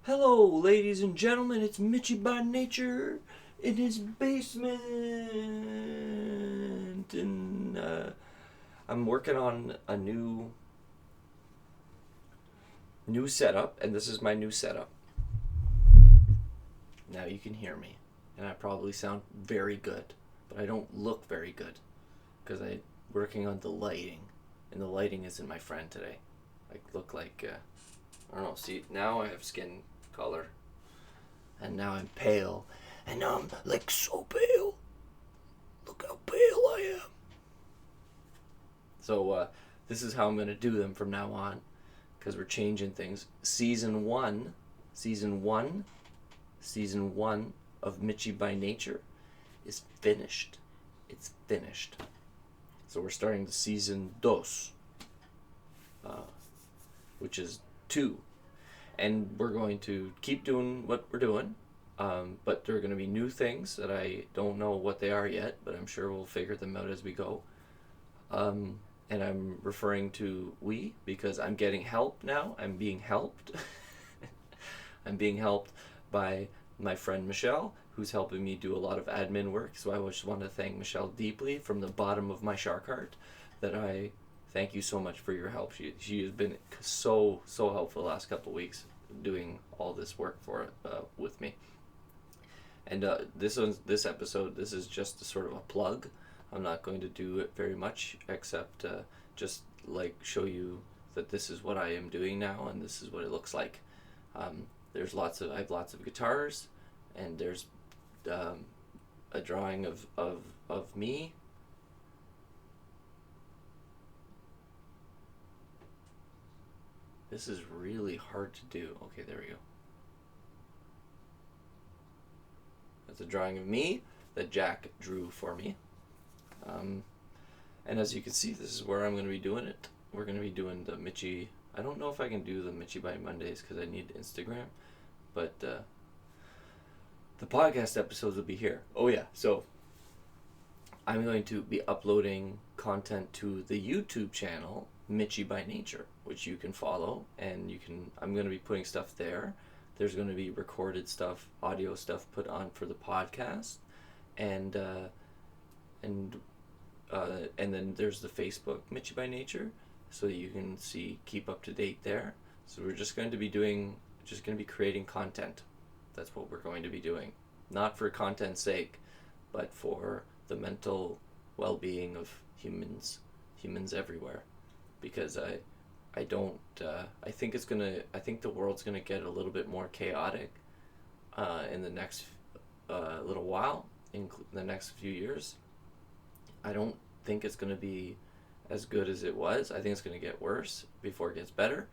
Hello, ladies and gentlemen, it's Mitchy by Nature in his basement. And I'm working on a new setup, and this is my new setup. Now you can hear me, and I probably sound very good, but I don't look very good because I'm working on the lighting, and the lighting isn't my friend today. I look like I don't know. See, now I have skin color, and now I'm pale, and now I'm like so pale. Look how pale I am. So this is how I'm gonna do them from now on, because we're changing things. Season one of Mitchy by Nature is finished. It's finished. So we're starting the season dos, which is 2. And we're going to keep doing what we're doing, but there are going to be new things that I don't know what they are yet, but I'm sure we'll figure them out as we go. And I'm referring to we because I'm getting help now. I'm being helped. I'm being helped by my friend Michelle, who's helping me do a lot of admin work. So I just want to thank Michelle deeply from the bottom of my shark heart. That I thank you so much for your help. She has been so helpful the last couple of weeks doing all this work with me. And this episode, this is just a sort of a plug. I'm not going to do it very much except just like show you that this is what I am doing now and this is what it looks like. I have lots of guitars, and there's a drawing of me. This is really hard to do. Okay, there we go. That's a drawing of me that Jack drew for me. And as you can see, this is where I'm going to be doing it. We're going to be doing the Mitchy. I don't know if I can do the Mitchy by Mondays because I need Instagram, but the podcast episodes will be here. Oh yeah, so I'm going to be uploading content to the YouTube channel Mitchy by Nature, which you can follow, and I'm going to be putting stuff there. There's going to be recorded stuff, audio stuff put on for the podcast, and then there's the Facebook Mitchy by Nature, so that you can keep up to date there. So we're just going to be creating content. That's what we're going to be doing, not for content's sake, but for the mental well-being of humans everywhere. Because I think the world's gonna get a little bit more chaotic in the next little while, in the next few years. I don't think it's gonna be as good as it was. I think it's gonna get worse before it gets better,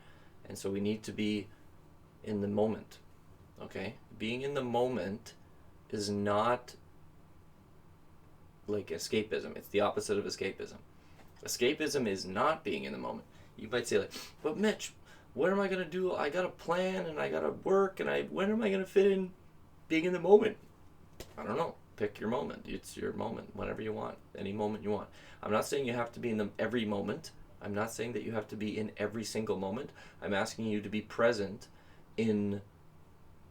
and so we need to be in the moment. Okay, being in the moment is not like escapism. It's the opposite of escapism. Escapism is not being in the moment. You might say like, but Mitch, what am I going to do? I got a plan and I got to work, and when am I going to fit in being in the moment? I don't know. Pick your moment. It's your moment, whenever you want, any moment you want. I'm not saying you have to be in every moment. I'm not saying that you have to be in every single moment. I'm asking you to be present in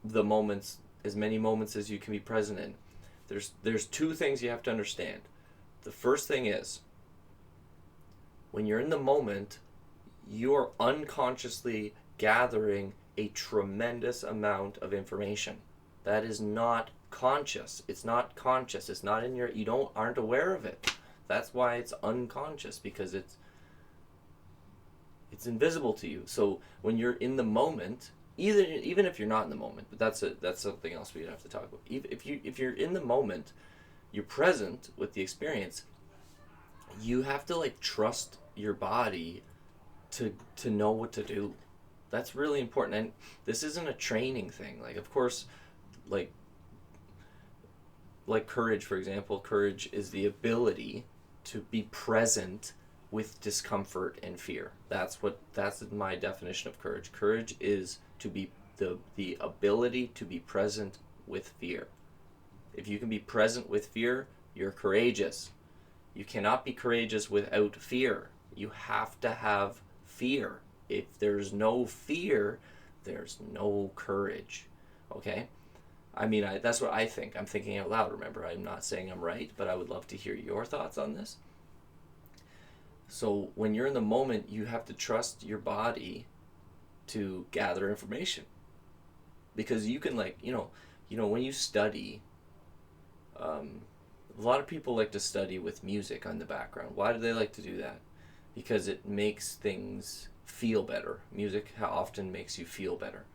the moments, as many moments as you can be present in. There's 2 things you have to understand. The first thing is, when you're in the moment, you're unconsciously gathering a tremendous amount of information. That is not conscious. It's not conscious. It's not in aren't aware of it. That's why it's unconscious, because it's invisible to you. So when you're in the moment, even if you're not in the moment, but that's something else we have to talk about. If you're in the moment, you're present with the experience. You have to trust your body to know what to do. That's really important. And this isn't a training thing. Of course, like courage, for example. Courage is the ability to be present with discomfort and fear. That's my definition of courage. Courage is to be the ability to be present with fear. If you can be present with fear, you're courageous. You cannot be courageous without fear. You have to have fear. If there's no fear, There's no courage. Okay? I mean, that's what I think. I'm thinking out loud, remember. I'm not saying I'm right, but I would love to hear your thoughts on this. So when you're in the moment, you have to trust your body to gather information. Because you can, like, when you study, a lot of people like to study with music on the background. Why do they like to do that? Because it makes things feel better. Music often makes you feel better.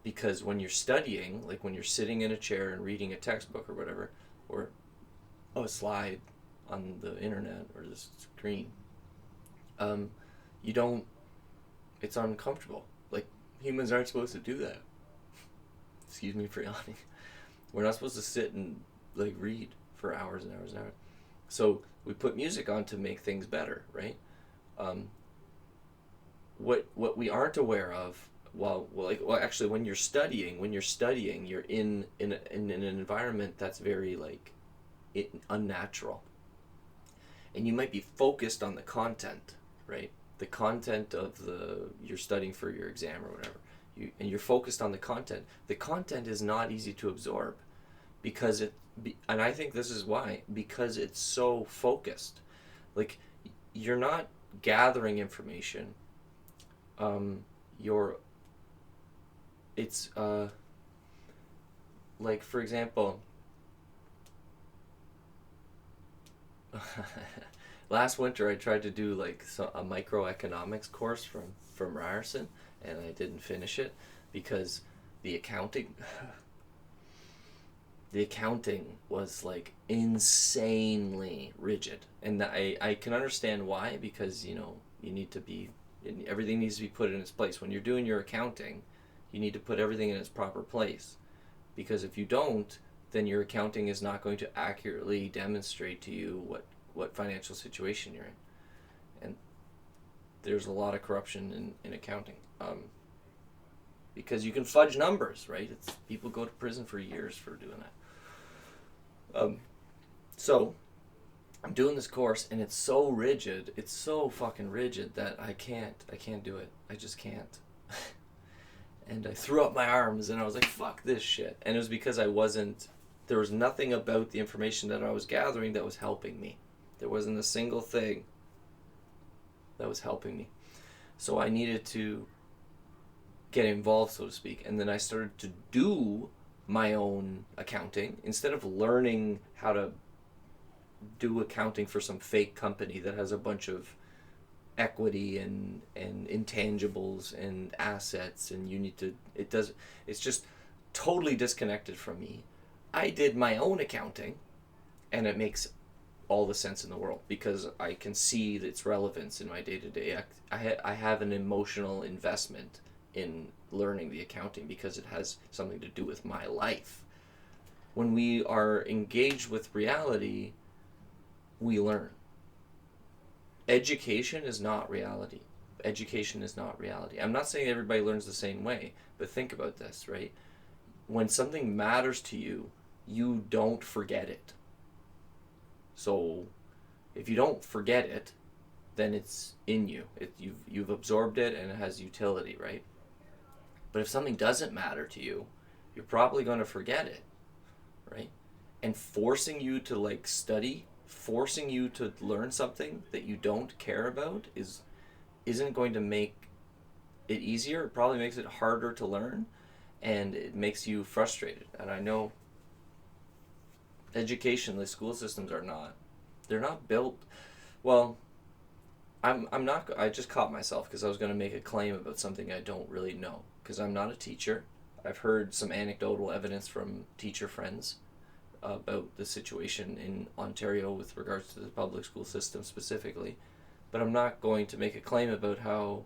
Because when you're studying, like when you're sitting in a chair and reading a textbook or whatever, or a slide on the internet or the screen, you don't, it's uncomfortable. Like, humans aren't supposed to do that. Excuse me for yawning. We're not supposed to sit and, like, read for hours and hours and hours. So we put music on to make things better, right? What we aren't aware of, actually, when you're studying, you're in an environment that's very, like, unnatural, and you might be focused on the content, right? The content of you're studying for your exam or whatever. And you're focused on the content. The content is not easy to absorb, because and I think this is why, because it's so focused. Like, you're not gathering information. It's like, for example, last winter I tried to do, like, a microeconomics course from Ryerson, and I didn't finish it because the accounting was, like, insanely rigid. And I can understand why, because you need to be, everything needs to be put in its place. When you're doing your accounting, you need to put everything in its proper place, because if you don't, then your accounting is not going to accurately demonstrate to you what financial situation you're in. And there's a lot of corruption in accounting, because you can fudge numbers, right? People go to prison for years for doing that. So I'm doing this course, and it's so rigid. It's so fucking rigid that I can't do it. I just can't. And I threw up my arms, and I was like, fuck this shit. And it was because there was nothing about the information that I was gathering that was helping me. There wasn't a single thing that was helping me. So I needed to get involved, so to speak. And then I started to do my own accounting. Instead of learning how to do accounting for some fake company that has a bunch of equity and intangibles and assets, and it's just totally disconnected from me. I did my own accounting, and it makes all the sense in the world, because I can see its relevance in my day-to-day. I have an emotional investment in learning the accounting because it has something to do with my life. When we are engaged with reality, we learn. Education is not reality. Education is not reality. I'm not saying everybody learns the same way, but think about this, right? When something matters to you, you don't forget it. So if you don't forget it, then it's in you. You've absorbed it, and it has utility, right? But if something doesn't matter to you, you're probably going to forget it, right? And forcing you to, like, study, forcing you to learn something that you don't care about isn't going to make it easier. It probably makes it harder to learn, and it makes you frustrated. And I know education, the school systems they're not built well. I just caught myself because I was going to make a claim about something I don't really know, because I'm not a teacher. I've heard some anecdotal evidence from teacher friends about the situation in Ontario with regards to the public school system specifically, but I'm not going to make a claim about how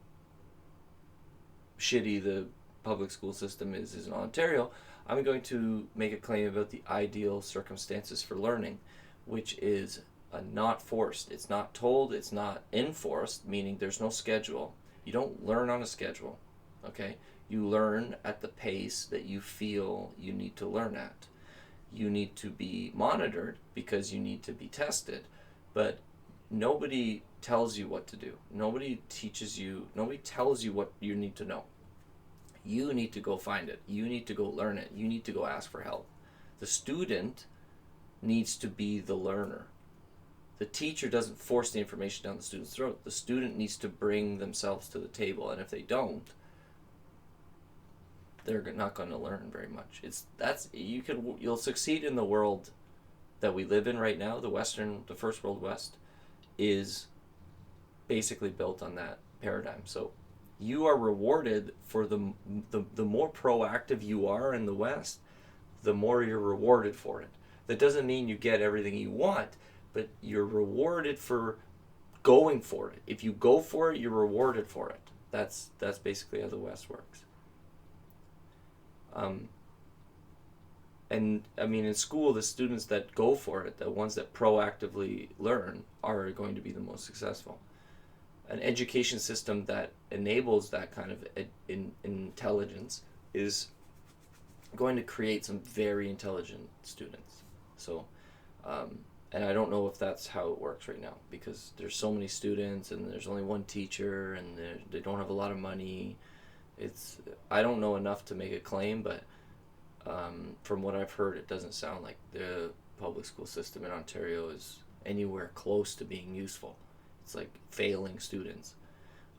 shitty the public school system is in Ontario. I'm going to make a claim about the ideal circumstances for learning, which is not forced. It's not told, it's not enforced, meaning there's no schedule. You don't learn on a schedule, okay? You learn at the pace that you feel you need to learn at. You need to be monitored because you need to be tested, but nobody tells you what to do. Nobody tells you what you need to know. You need to go find it. You need to go learn it. You need to go ask for help. The student needs to be the learner. The teacher doesn't force the information down the student's throat. The student needs to bring themselves to the table, and if they don't, they're not going to learn very much. You'll succeed in the world that we live in right now. The first world West, is basically built on that paradigm. So you are rewarded for the more proactive you are in the West, the more you're rewarded for it. That doesn't mean you get everything you want, but you're rewarded for going for it. If you go for it, you're rewarded for it. That's basically how the West works. And I mean, in school, the students that go for it, the ones that proactively learn, are going to be the most successful. An education system that enables that kind of intelligence is going to create some very intelligent students. So, and I don't know if that's how it works right now, because there's so many students and there's only one teacher and they don't have a lot of money. I don't know enough to make a claim, but from what I've heard, it doesn't sound like the public school system in Ontario is anywhere close to being useful. It's like failing students.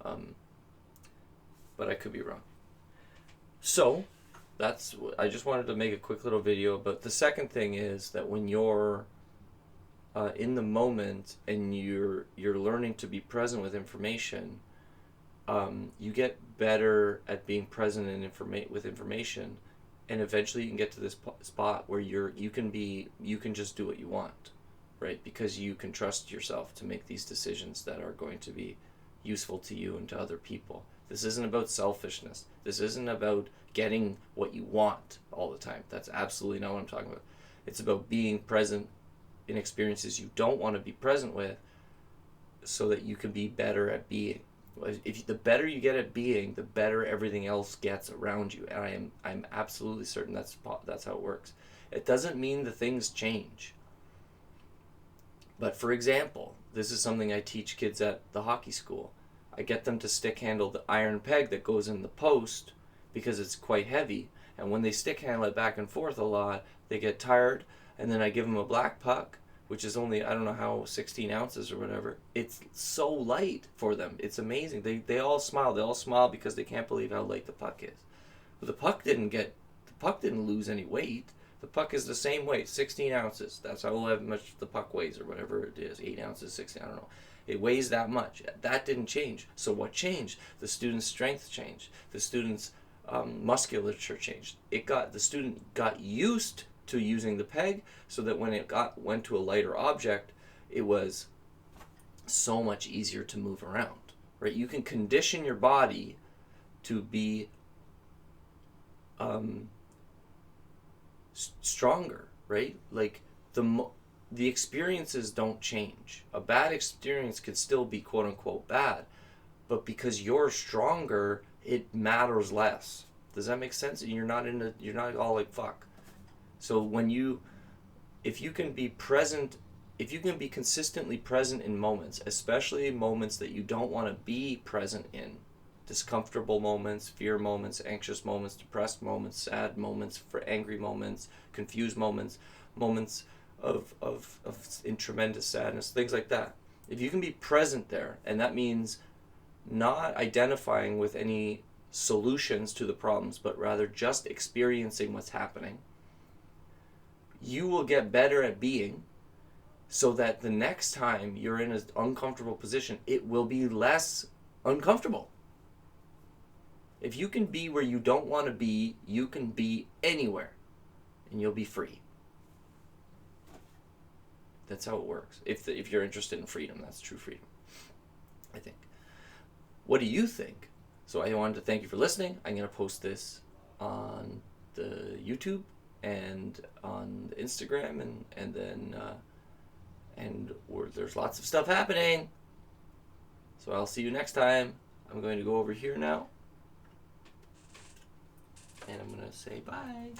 But I could be wrong. So I just wanted to make a quick little video. But the second thing is that when you're in the moment and you're learning to be present with information, you get better at being present with information, and eventually you can get to this spot where you can just do what you want, right? Because you can trust yourself to make these decisions that are going to be useful to you and to other people. This isn't about selfishness. This isn't about getting what you want all the time. That's absolutely not what I'm talking about. It's about being present in experiences you don't want to be present with, so that you can be better at being. The better you get at being, the better everything else gets around you. And I'm absolutely certain that's how it works. It doesn't mean the things change. But for example, this is something I teach kids at the hockey school. I get them to stick handle the iron peg that goes in the post because it's quite heavy. And when they stick handle it back and forth a lot, they get tired. And then I give them a black puck, which is only, I don't know how, 16 ounces or whatever. It's so light for them. It's amazing. They all smile. They all smile because they can't believe how light the puck is. But the puck didn't lose any weight. The puck is the same weight, 16 ounces. That's how much the puck weighs, or whatever it is, 8 ounces, 16, I don't know. It weighs that much. That didn't change. So what changed? The student's strength changed. The student's musculature changed. The student got used to using the peg, so that when it went to a lighter object, it was so much easier to move around, right? You can condition your body to be stronger, right? Like the experiences don't change. A bad experience could still be quote unquote bad, but because you're stronger, it matters less. Does that make sense? And you're not all like fuck. So if you can be consistently present in moments, especially moments that you don't want to be present in, discomfortable moments, fear moments, anxious moments, depressed moments, sad moments, angry moments, confused moments, moments in tremendous sadness, things like that. If you can be present there, and that means not identifying with any solutions to the problems, but rather just experiencing what's happening, you will get better at being, so that the next time you're in an uncomfortable position, it will be less uncomfortable. If you can be where you don't want to be, you can be anywhere, and you'll be free. That's how it works. If you're interested in freedom, that's true freedom, I think. What do you think? So I wanted to thank you for listening. I'm going to post this on the YouTube and on the Instagram, and then there's lots of stuff happening. So I'll see you next time. I'm going to go over here now, and I'm going to say bye.